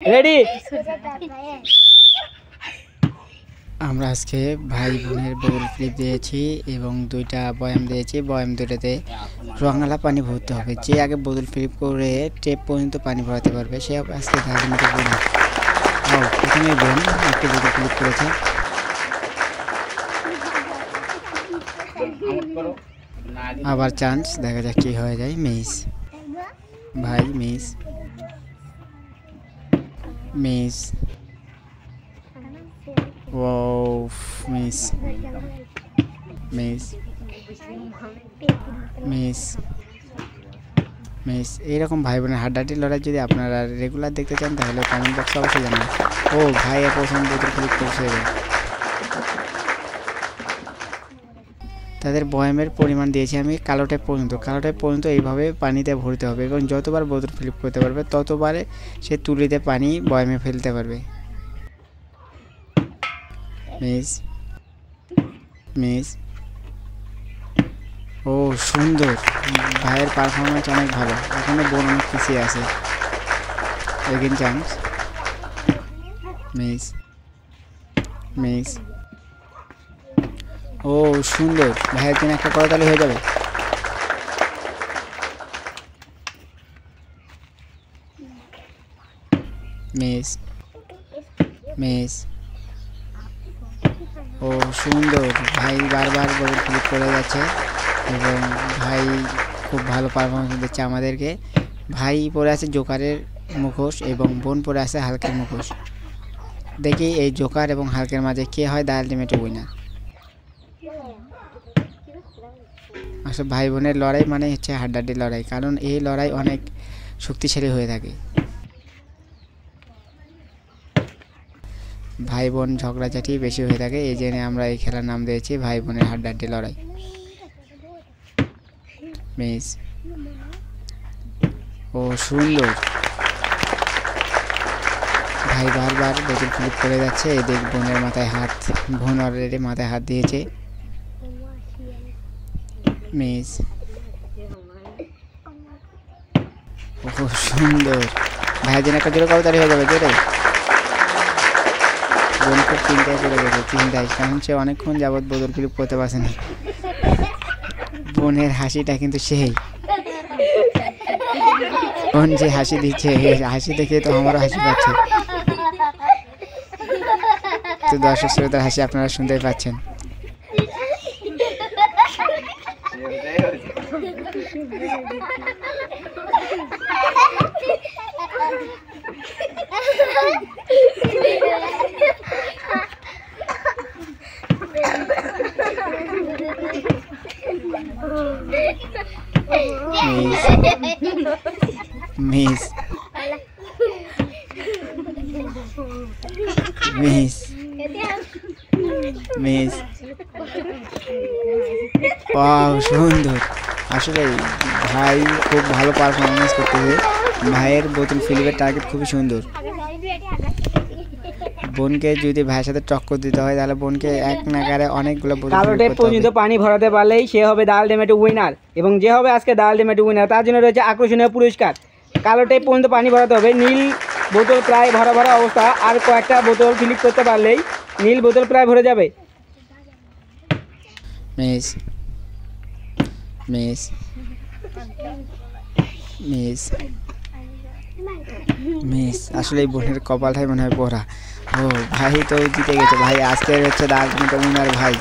Ready. আমরা আজকে ভাই বোনের বোতল ফ্লিপ দিয়েছি এবং দুইটা বয়াম দিয়েছি। বয়াম দুটাতে রঙালা পানি ভরতে হবে। যে আগে বোতল ফ্লিপ করে টেপ পর্যন্ত পানি ভরাতে পারবে সে আজকে ধারের মতো বোন। প্রথমে বোন একটি বোতল ফ্লিপ করেছে। আবার চান্স, দেখা যাক কি হয়ে যায়। মিস ভাই, মিস মিস ও মিস মিস মিস মিস। এইরকম ভাই বোনের হাড্ডাহাড্ডির লড়াই যদি আপনারা রেগুলার দেখতে চান তাহলে কমেন্ট বক্সে অবশ্যই জানাবেন। ও ভাই প্রথম বোতল ক্লিক করছে। তাদের বয়ামের পরিমাণ দিয়েছি আমি কালো টেপ পর্যন্ত। কালো টেপ পর্যন্ত এইভাবে পানিতে ভরতে হবে এবং যতবার বোতল ফ্লিপ করতে পারবে ততবারে সে তুলিতে পানি বয়ামে ফেলতে পারবে। Miss miss. ও সুন্দর, ভাইয়ের পারফরমেন্স অনেক ভালো। এখানে বোন অনেক পিছিয়ে আছে। Again chance. Miss miss. ও সুন্দর, ভাইয়ের জন্য একটা করতালি হয়ে যাবে। Miss miss. ও সুন্দর, ভাই বারবার বোতল ফ্লিপ করে যাচ্ছে এবং ভাই খুব ভালো পারফরমেন্স দিচ্ছে আমাদেরকে। ভাই পরে আছে জোকারের মুখোশ এবং বোন পরে আছে হালকের মুখোশ। দেখি এই জোকার এবং হালকের মাঝে কে হয় দ্য আলটিমেট উইনার। আসলে ভাই বোনের লড়াই মানে হচ্ছে হাড্ডাহাড্ডি লড়াই, কারণ এই লড়াই অনেক শক্তিশালী হয়ে থাকে। ভাই বোন ঝগড়াঝাটি বেশি হয়ে থাকে, এই জন্য আমরা এই খেলার নাম দিয়েছি ভাই বোনের হাড্ডাহাড্ডি লড়াই। মিস। ও সুন্দর, ভাই বারবার বোতল ফ্লিপ করে যাচ্ছে। এদিক বোনের মাথায় হাত, বোন অলরেডি মাথায় হাত দিয়েছে। মিস। ও সুন্দর, ভাইয়ের জন্য একটা জোরে করতালি হয়ে যাবে। জোরে। বোন খুব চিন্তায় পড়ে গেছে, চিন্তায়, কারণ সে অনেকক্ষণ যাবৎ বোতল ফ্লিপ করতে পারছে না। বোনের হাসিটা কিন্তু সেই, বোন যে হাসি দিচ্ছে হাসি দেখে তো আমারও হাসি পাচ্ছে। তো দর্শক শ্রোতার হাসি আপনারা শুনতেই পাচ্ছেন। Miss miss miss. ওয়াও সুন্দর, আসলে ভাই খুব ভালো পারফরমেন্স করতেছে। ভাইয়ের বোতল ফ্লিপের টার্গেট খুবই সুন্দর। বোনকে যদি ভাইয়ের সাথে টক্কর দিতে হয় তাহলে বোনকে এক নাগারে অনেকগুলো কালো টেপ পর্যন্ত পানি ভরাতে পারলেই সে হবে দ্য আলটিমেট উইনার এবং যে হবে আজকে দ্য আলটিমেট উইনার তার জন্য রয়েছে আকর্ষণীয় পুরস্কার। কালো টেপ পর্যন্ত পানি ভরাতে হবে। নীল বোতল প্রায় ভরা ভরা অবস্থা, আর কয়েকটা বোতল ফিলিপ করতে পারলেই নীল বোতল প্রায় ভরে যাবে। Miss miss miss miss. আসলে এই বোনের কপালটাই মনে হয় পোড়া। ও ভাই তো জিতে গেছে। ভাই আজকে হচ্ছে দ্য আলটিমেট উইনার ভাই।